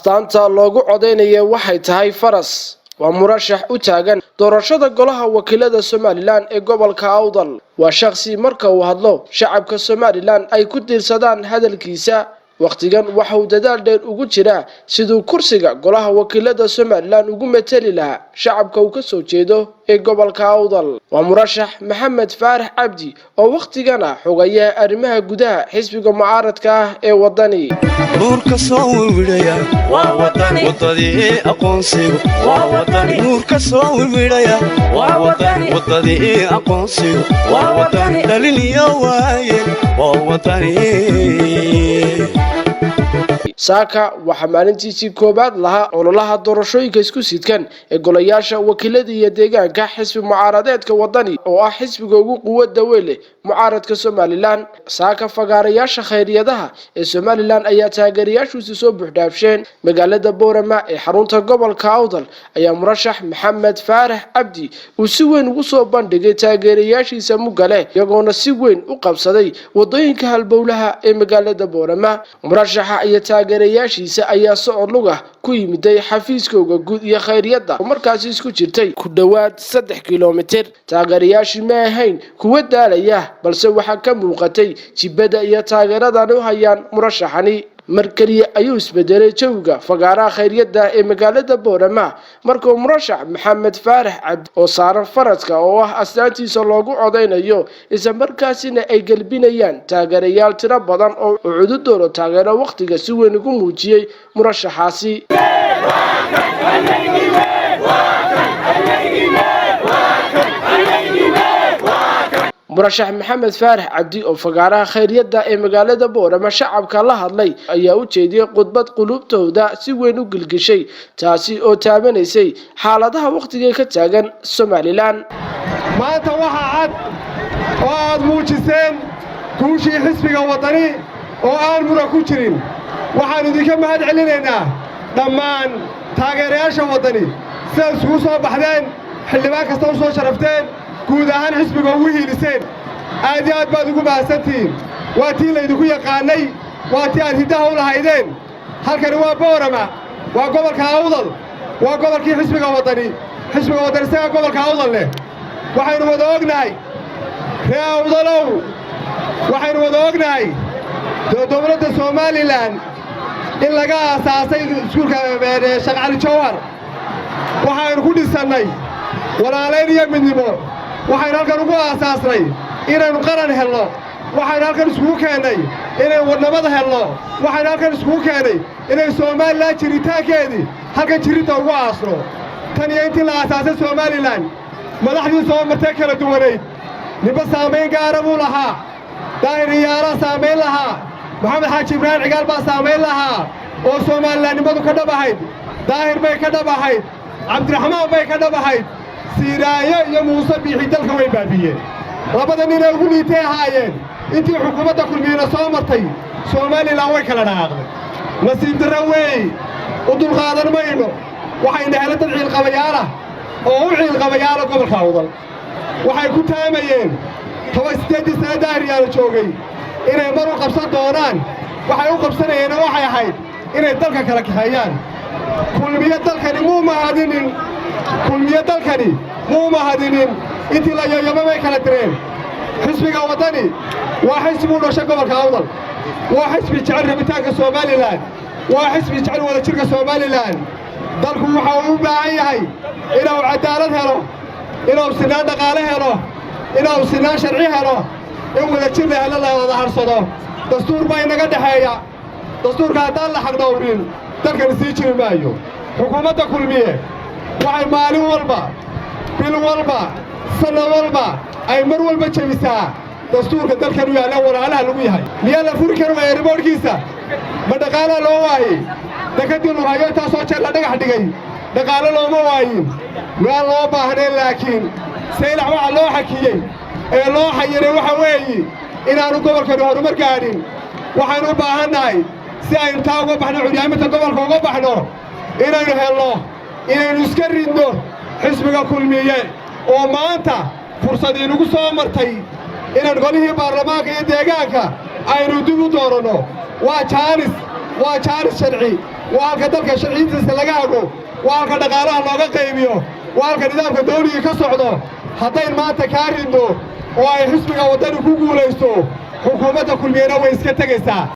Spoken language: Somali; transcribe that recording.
astaanta loogu codeynaya waxay tahay faras waa murashax u taagan doorashada golaha wakiilada Somaliland ee gobolka Awdal waa shakhsi marka uu hadlo shacabka Somaliland ay ku diirsadaan hadalkiisa waqtigan waxa uu dadaal dheer ugu jira sidoo kursiga golaha wakiilada Somaliland ugu meteli lahaa shacabka uu ka soo jeedo ee gobolka Awdal waa murashax Maxamed Faarax Cabdi oo waqtigana xogaya arrimaha gudaha xisbiga mucaaradka ah ee wadani nuurka soo wiiraya waa wadani wadadii aqoonsiga waa wadani nuurka soo wiiraya waa wadani wadadii aqoonsiga waa wadani dhaliniyo waaye waa wadani saaka waxa maalintiisii koobaad lahaa ololaha doorashooyinka isku sidkan ee golayaasha wakiilada iyo deegaanka xisbi mucaaradeedka wadani oo ah xisbiga ugu quwadda weyn leh mucaaradka Somaliland saaka fagaarayaasha khayriyadaha ee Somaliland ayaa taageerayaashu soo buuxdhaafsheen magaalada Boorama ee xarunta gobolka Awdal ayaa murashax Maxamed Faarax Cabdi uu si weyn ugu soo bandhigay taageerayaashiisa mugale iyagoona si weyn u qabsaday wadooyinka halbowlaha ee magaalada Boorama murashaxa iyo taageerayaashiisa ayaa socod luga ku yimiday xafiiskooda guud iyo khayriyada markaas isku jirtay ku dhawaad 3 kiiloomitir taageerayaashii ma ahayn kuwa daalaya balse waxa ka muuqatay jibada iyo taageeradan u hayaan murashaxani markaliya ayuu isbedelay jawga fagaaraha khayriyada ee magaalada Boorama markuu murashax Maxamed Faarax Cabdi oo saaran faraska oo ah astaantiisa loogu codeynayo isla markaasina ay galbinayaan taageerayaal tiro badan oo cududooda taageero waqtiga si weyn ugu muujiyay murashaxaasi murashax Maxamed Faarax Cabdi oo fagaaraha khayriyada ee magaalada Boorama shacabka la hadlay ayaa u jeediyay khudbad qulubtooda si weyn u gilgishay taasi oo taabanaysay xaaladaha waqtiga ka taagan Somaliland maanta waxa cad oo aad muujiseen guushii xisbiga wadani oo aan muran ku jirin waxaan idinka mahad celinaynaa dhammaan taageerayaasha wadani sida isugu soo baxdeen xildhibaan kasta u soo sharafteen guud ahaan xisbiga ugu hiiliseen aad iyo aad baad ugu mahadsantihiin waa tii laydinku yaqaanay waa tii aad hiddaha u lahaydeen halkani waa Boorama waa gobolka Awdal waa gobolkii xisbiga wadani isaga gobolka Awdal leh waxaynu wada ognahay reer Awdalow waxaynu wada ognahay dowladda Somaliland in laga aasaasay iskuulka Sheekh Cali Jawhar waxaynu ku dhisannay walaalayn iyo midnimo waxaynu halkan ugu aasaasnay inaynu qaran helno waxaynu halkan isugu keenay inaynu wadnamada helno waxaynu halkan isugu keenay inay Somaliland jiritaankeedii halkan jirida ugu aasno tan iyo intii la aasaasay Somaliland madaxdii soo martay kala duwaneyd niba saameyn gaar ah buu lahaa daahir yaara saameyn lahaa maxamed xaaji ibraahim cigaal baa saameyn lahaa oo Somaliland nimadu ka dhabahayd daahir bay ka dhabahayd cabdiraxmaan bay ka dhabahayd siiraayo iyo muuse biixi dalka way baabiyeen labada nin ee ugu liitay ahaayeen intii xukuumadda kulmiyeyna soo martay Somaliland way kala dhaaqday nasiib darro wey u dulqaadan mayno waxayna heleen dad ciilqabayaal ah oo u ciilqabayaala gobolka Awdal waxay ku taamayeen 18 sano daahiryaal joogay inay mar u qabsan doonaan waxay u qabsanayeen waxay ahayd inay dalka kala kaxeeyaan kulmiye dalkani muu mahadinin intii la yoyoma may kala direen xisbiga wadani waa xisbi u dhashay gobolka Awdal waa xisbi jecel rabitaanka Somaliland waa xisbi jecel wadajirka Somaliland dalku waxa uu u baahan yahay inuu cadaalad helo inuu sinaan dhaqaale helo inuu sinaan sharci helo in wadajir la helo la wada harsado dastuur baa inaga dhaxeeya dastuurka haddaan la xaqdhowrin dalkan sii jiri maayo xukuumadda kulmiye waxay maalin walba bil walba sanad walba ay mar walba jebisaa dastuurka dalkan u yaalla walaalaha lagu yahay miyaa la furi karo eerboorkiisa ma dhaqaale loo waayey dekadii luhayo taasoo jeer la dhagax dhigay dhaqaale looma waayin miyaa loo baahneen laakiin saylax waxa loo xakiyey ee loo xayiray waxa weeye inaanu gobolkani horumar gaadhin waxaynu u baahannahay si aynu taa uga baxno curyaaminta gobolka uga baxno inaynu helno inaynu iska ridno xisbiga kulmiye oo maanta fursad inagu soo martay inaan golihii baarlamaanka iyo deegaanka aynu dib u dooranno waa jaanis sharci waa halka dalka sharciyiintiisa laga hago waa halka dhaqaalaha looga qaybiyo waa halka nidaamka dawliga ka socdo haddayn maanta kaa ridno oo ay xisbiga waddani ku guulaysto xukuumadda kulmiyana way iska tegaysaa